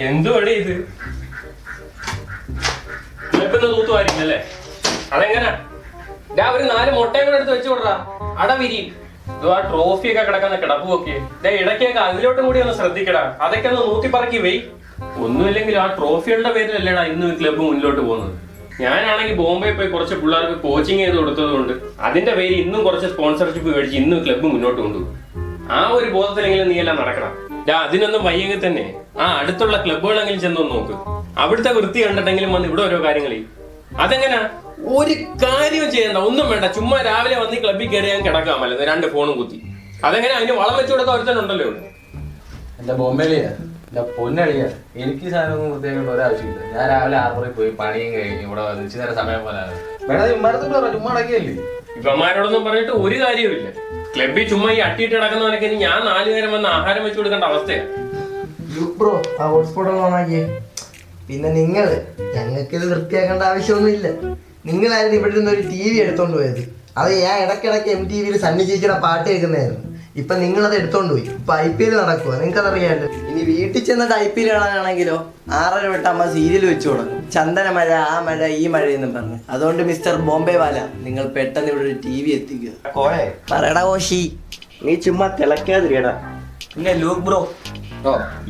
എന്തുവാടി ഇത്? തൂത്തുമായിരിക്കും അതെങ്ങനാ? ഒരു 4 മുട്ടയും കൂടെ എടുത്ത് വെച്ചു കൊടുറാ. അട വിരിയും. ആ ട്രോഫിയൊക്കെ കിടക്കുന്ന കിടപ്പുമൊക്കെ ഇടയ്ക്കൊക്കെ അതിലോട്ടും കൂടി ഒന്ന് ശ്രദ്ധിക്കടാ. അതൊക്കെ ഒന്ന് നൂത്തിപ്പറക്കി വെയ്. ഒന്നുമില്ലെങ്കിൽ ആ ട്രോഫികളുടെ പേരിലല്ലേടാ ഇന്ന് ക്ലബ്ബ് മുന്നോട്ട് പോകുന്നത്. ഞാനാണെങ്കിൽ ബോംബെ പോയി കുറച്ച് പിള്ളേർക്ക് കോച്ചിങ് ചെയ്ത് കൊടുത്തത് കൊണ്ട് അതിന്റെ പേര് ഇന്നും കുറച്ച് സ്പോൺസർഷിപ്പ് മേടിച്ച് ഇന്നും ക്ലബ്ബ് മുന്നോട്ട് കൊണ്ടുപോകും. ആ ഒരു ബോധത്തിലെങ്കിലും നീ എല്ലാം നടക്കണം. അതിനൊന്നും വയ്യെങ്കിൽ തന്നെ ആ അടുത്തുള്ള ക്ലബ്ബുകളെങ്കിലും ചെന്നൊന്ന് നോക്ക്. അവിടുത്തെ വൃത്തി കണ്ടിട്ടെങ്കിലും വന്ന് ഇവിടെ ഓരോ കാര്യങ്ങൾ ചെയ്യും. അതെങ്ങനാ? ഒരു കാര്യവും ചെയ്യണ്ട, ഒന്നും വേണ്ട. ചുമ്മാ രാവിലെ വന്ന് ഈ ക്ലബ്ബിൽ കയറി ഞാൻ കിടക്കാമല്ലോ 2 ഫോണും കുത്തി. അതെങ്ങനെ? അതിന് വളം വെച്ചു കൊടുക്കാൻ ഒരുത്തനുണ്ടല്ലോ ഇവിടെ. എന്റെ ബോംബെയിലെയാ, എന്റെ പൊന്നളിയാ, എനിക്ക് സാധനമൊന്നും വൃത്തിയാക്കേണ്ട ഒരാവശ്യമില്ല. ഞാൻ രാവിലെ 6 പോയി പണിയും കഴിഞ്ഞ് ഇവിടെ വന്നിച്ച് നേരെ സമയം പോലെ ചുമ്മാ അടക്കിയല്ലേ. ഇവന്മാരോടൊന്നും പറഞ്ഞിട്ട് ഒരു കാര്യവുമില്ല. ക്ലബ്ബിൽ ചുമ്മാ ഈ അട്ടിയിട്ട് കിടക്കുന്നവനൊക്കെ ഇനി ഞാൻ 4 നേരം വന്ന് ആഹാരം വെച്ചു കൊടുക്കേണ്ട അവസ്ഥയാണ്. പിന്നെ നിങ്ങള് ഞങ്ങൾക്കിത് വൃത്തിയാക്കേണ്ട ആവശ്യമൊന്നുമില്ല. നിങ്ങളായിരുന്നു ഇവിടെ നിന്ന് ഒരു TV എടുത്തോണ്ട് പോയത്. അത് ഞാൻ ഇടയ്ക്കിടയ്ക്ക് MTVയിൽ സണ്ണി ചേച്ചിയുടെ പാട്ട് കേൾക്കുന്നതായിരുന്നു. ഇപ്പൊ നിങ്ങളത് എടുത്തോണ്ട് പോയി. ഇപ്പൊ IPL നടക്കുക, നിങ്ങൾക്കതറിയാണ്ട്. ഇനി വീട്ടിൽ ചെന്നിട്ട് IPL കാണാനാണെങ്കിലോ 6:30 തൊട്ട് അമ്മ സീരിയൽ വെച്ചു തുടങ്ങും. ചന്ദന മഴ, ആ മഴ, ഈ മഴ എന്നും പറഞ്ഞു. അതുകൊണ്ട് മിസ്റ്റർ ബോംബെ വാല, നിങ്ങൾ പെട്ടെന്ന് ഇവിടെ ഒരു TV എത്തിക്കുക. പറയടാ കോശി, നീ ചുമ്മാ തിളക്കാതിരിയടാ. പിന്നെ ലൂക്ക് ബ്രോ,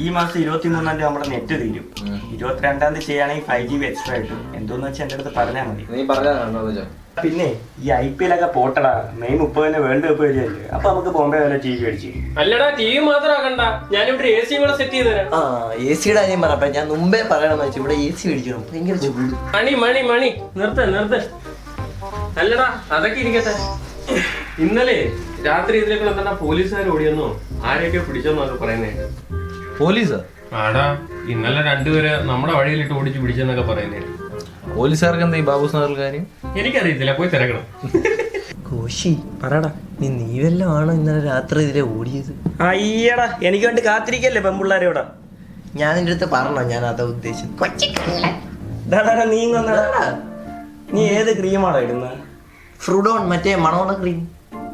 ഈ മാസം 23-ാം തീയതി നമ്മുടെ നെറ്റ് തീരും. 22-ാം തീയതി ചെയ്യുകയാണെങ്കിൽ 5GB എക്സ്ട്രാ കിട്ടും. എന്തോന്ന് വെച്ചാൽ എൻ്റെ അടുത്ത് പറഞ്ഞാൽ മതി. നീ പറഞ്ഞാ പിന്നെ ഈ IPL ഒക്കെ പോട്ടടാ. മെയ് 30 വേൾഡ് കപ്പ് വരികയല്ലേ. അപ്പൊ നമുക്ക് ബോംബെ വല്ല TV അടിച്ചു. അല്ലടാ, TV മാത്രം ആക്കണ്ട, ഞാനിവിടെ AC കൂടെ സെറ്റ് ചെയ്ത് തരാം. AC യുടെ കാര്യം പറഞ്ഞപ്പോ ഞാൻ മുമ്പേ പറയണമെന്ന് വെച്ചാൽ ഇവിടെ AC മേടിക്കണം. ഭയങ്കര ചൂട്. മണി നിർത്ത്. അല്ലടാ, അതൊക്കെ ഇരിക്കട്ടെ. ഇന്നലെ രാത്രി ഇതിലേക്ക് എന്താ പോലീസുകാർ ഓടിയെന്നോ ആരെയൊക്കെ പിടിച്ചെന്നൊക്കെ പറയുന്നേ. പോലീസാ? ആടാ, ഇന്നലെ 2 പേര് നമ്മുടെ വഴിയിലിട്ട് ഓടിച്ച് പിടിച്ചെന്നൊക്കെ പറയുന്നേ. പോലീസുകാർക്ക് എന്താ ഈ ബാബൂസ് നഗർ കാര്യം? എനിക്കറിയത്തില്ല, പോയി തിരക്കണം. കോശി പറടാ, നീ വല്ലതും ആണോ ഇന്നലെ രാത്രി ഇതിലെ ഓടിയത്? അയ്യടാ, എനിക്ക് വേണ്ടി കാത്തിരിക്കല്ലേ പെൺപിള്ളേരെ ഇവിടെ. ഞാൻ നിന്റെ അടുത്ത് പറഞ്ഞോ, ഞാൻ അതാ ഉദ്ദേശിച്ചത്. നീ ഏത് ക്രീമാണോ ഇടുന്നത്? ഫ്രൂഡോൺ, മറ്റേ മണമുള്ള ക്രീം.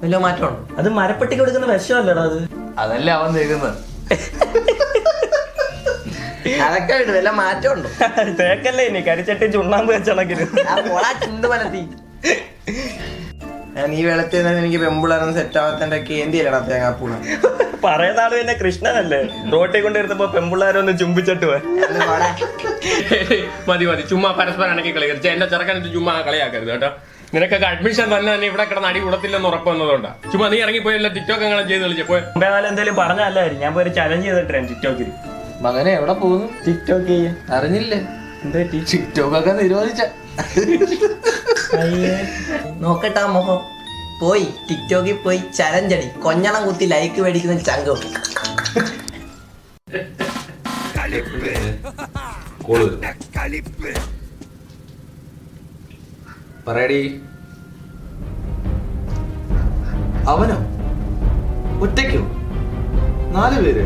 വല്ല മാറ്റമുണ്ടോ? അത് മരപ്പെട്ടിക്ക് കൊടുക്കുന്ന വിഷമല്ലടാ അത്. അതല്ലേ അവൻ തേക്കുന്നത്. അതൊക്കെ ഇടും, വല്ല മാറ്റം ഉണ്ടോ? തേക്കല്ലേ ഇനി കരിച്ചട്ടി ചുണ്ണാമ്പ് വെച്ചണക്കിന് ചുണ്ട് പലത്തി. നീ വെള്ളത്തിൽ എനിക്ക് പെമ്പിളായിരുന്നു സെറ്റ് ആവാത്തന്റെ കേന്തിയല്ലടാ തേങ്ങാപ്പൂള. പറയുന്ന ആള് പിന്നെ കൃഷ്ണനല്ലേ. റോട്ടിൽ കൊണ്ടിരുന്നപ്പോ പെമ്പിള്ളാരൊന്ന് ചുംബിച്ചിട്ട് മതി ചുമ്മാ പരസ്പരം ഇണക്കി കളിക്കരുത്. എന്റെ ചെറുക്കനിട്ട് ചുമ്മാ കളിയാക്കരുത് കേട്ടോ. നിനക്കൊക്കെ അഡ്മിഷൻ തന്നെ ഇവിടെ കിടന്ന് അടി കൂടത്തില്ലെന്ന് ഉറപ്പ് വന്നതുകൊണ്ടാ. ചുമ്മാ നീ ഇറങ്ങിപ്പോയല്ല ടിക്ടോക്ക് അങ്ങനെ ചെയ്ത് കളിച്ചേ. മുമ്പേ എന്തെങ്കിലും പറഞ്ഞല്ലായിരുന്നു. ഞാൻ പോയി ചലഞ്ച് ചെയ്തിട്ടാണ് ടിക്ടോക്കിൽ. മകനെ എവിടെ പോകുന്നു? ടിക്ടോക്ക് ചെയ്യാൻ അറിഞ്ഞില്ലേ? എന്താ ടിക്ടോക്ക് ഒക്കെ നിരോധിച്ച. നോക്കട്ടാ മുഖം. പോയി ടിക്ടോക്കിൽ പോയി ചലഞ്ചടി. കൊഞ്ഞണം കുത്തി ലൈക്ക് മേടിക്കുന്ന ചങ്കം. പറയടി. അവനോ? ഒറ്റയ്ക്കോ? 4 പേര്?